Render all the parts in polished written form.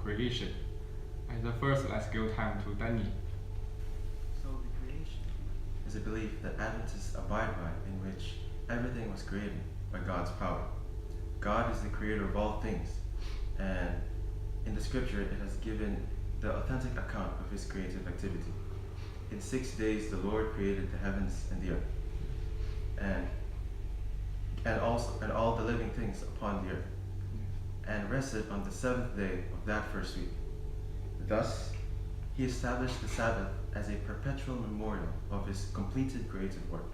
creation. And first, let's give time to Danny. So the creation is a belief that Adventists abide by, in which everything was created by God's power. God is the creator of all things, and in the scripture it has given the authentic account of his creative activity. In 6 days the Lord created the heavens and the earth, and all the living things upon the earth, and rested on the seventh day of that first week. Thus, he established the Sabbath as a perpetual memorial of his completed creative work.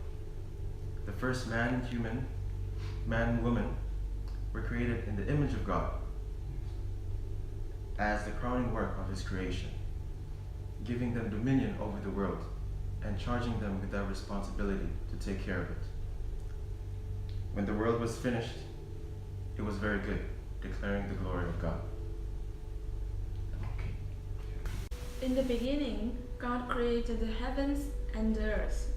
The first man and woman were created in the image of God as the crowning work of his creation, giving them dominion over the world and charging them with that responsibility to take care of it. When the world was finished, it was very good, declaring the glory of God. In the beginning, God created the heavens and the earth,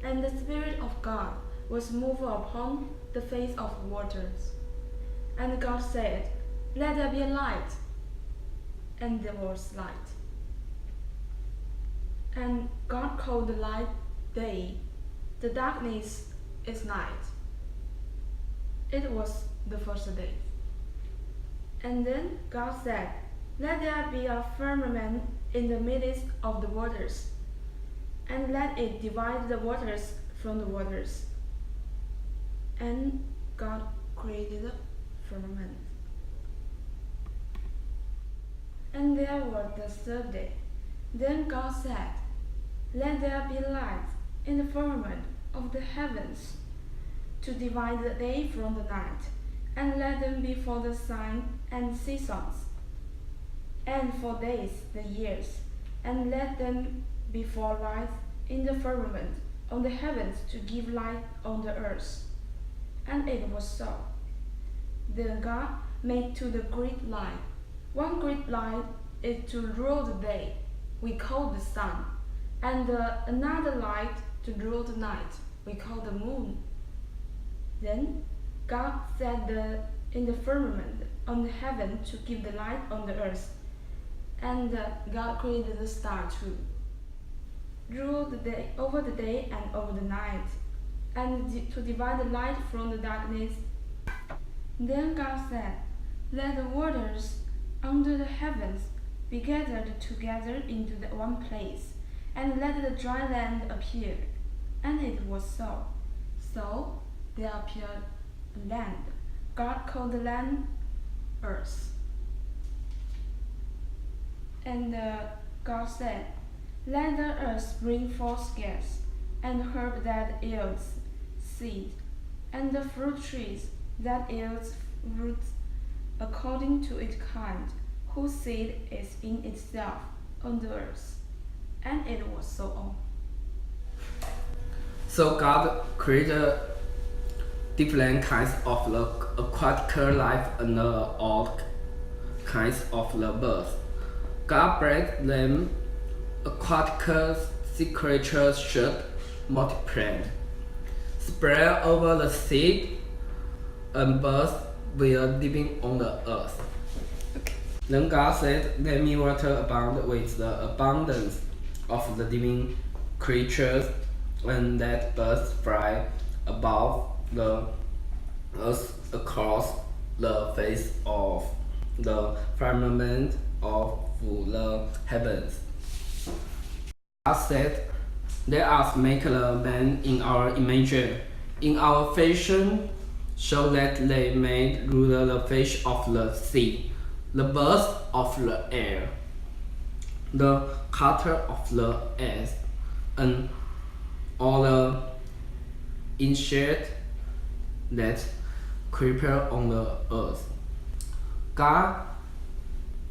and the Spirit of God was moving upon the face of waters. And God said, "Let there be a light." And there was light. And God called the light day, the darkness is night. It was the first day. And then God said, "Let there be a firmament in the midst of the waters, and let it divide the waters from the waters." And God created the firmament. And there was the third day. Then God said, "Let there be light in the firmament of the heavens, to divide the day from the night, and let them be for the sign and seasons, and for days the years, and let them be for lights in the firmament on the heavens, to give light on the earth." And it was so. Then God made two the great light. One great light is to rule the day, we call the sun, and another light to rule the night, we call the moon. Then God set in the firmament on the heaven to give the light on the earth, and God created the star too, rule the day over the day and over the night, and to divide the light from the darkness. Then God said, "Let the waters under the heavens be gathered together into one place, and let the dry land appear." And it was so. So there appeared land. God called the land earth. And God said, "Let the earth bring forth grass, and herb that yields seed, and the fruit trees that yields fruit according to its kind, whose seed is in itself on the earth." And it was so on. So God created different kinds of the aquatic life and all kinds of the birds. God bred them aquatic sea creatures should multiply, spread over the sea, and birds were living on the earth. Then God said, "Let me water abound with the abundance of the living creatures, and let birds fly above the earth across the face of the firmament of the heavens." God said, "Let us make the man in our image, in our fashion, so that they may rule the fish of the sea, the birds of the air, the cattle of the earth, and all the insects that creep on the earth." God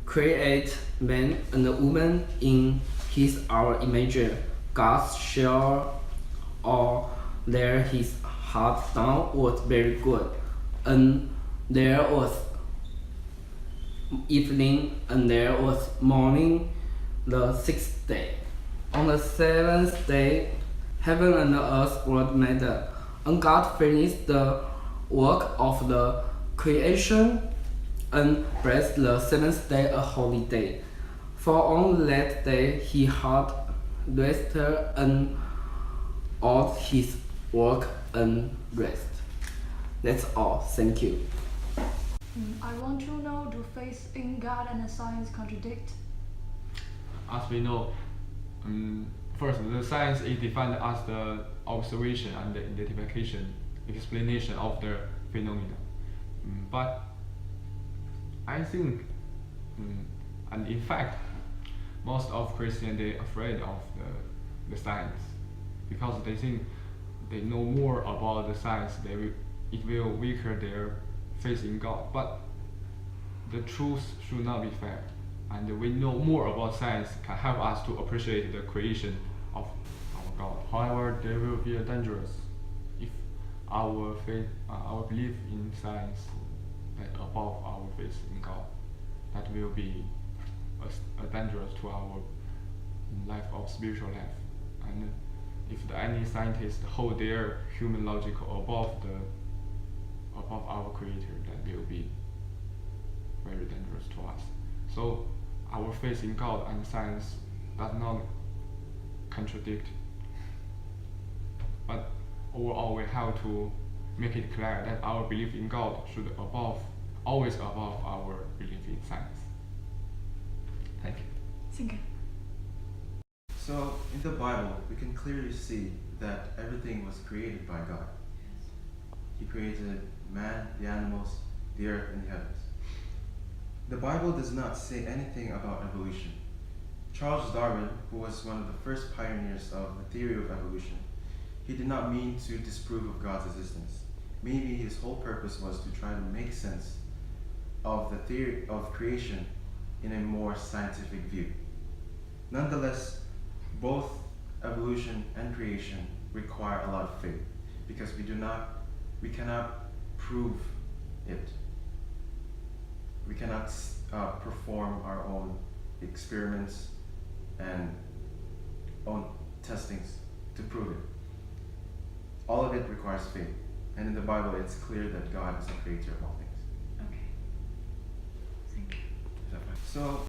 created man and woman in his our image. God saw all that his heart done was very good, and there was evening, and there was morning, the sixth day. On the seventh day, heaven and earth were made, and God finished the work of the creation, and blessed the seventh day a holy day. For on that day he had rested and all his work and rest. That's all. Thank you. I want to know, do faith in God and science contradict? As we know, first, the science is defined as the observation and the identification, explanation of the phenomena. But I think, and in fact, most of Christianity are afraid of the science because they think they know more about the science. It will weaken their faith in God. But the truth should not be fair. And we know more about science can help us to appreciate the creation of our God. However, there will be a dangerous if our faith, our belief in science that above our faith in God. That will be a dangerous to our life of spiritual life. And if any scientists hold their human logic above our Creator, that will be very dangerous to us. So our faith in God and science does not contradict. But overall, we have to make it clear that our belief in God should always above our belief in science. Thank you. Thank you. So, in the Bible, we can clearly see that everything was created by God. He created man, the animals, the earth, and the heavens. The Bible does not say anything about evolution. Charles Darwin, who was one of the first pioneers of the theory of evolution, he did not mean to disprove of God's existence. Maybe his whole purpose was to try to make sense of the theory of creation in a more scientific view. Nonetheless, both evolution and creation require a lot of faith because we cannot prove it. We cannot perform our own experiments and own testings to prove it. All of it requires faith. And in the Bible, it's clear that God is the creator of all things. Okay. Thank you. So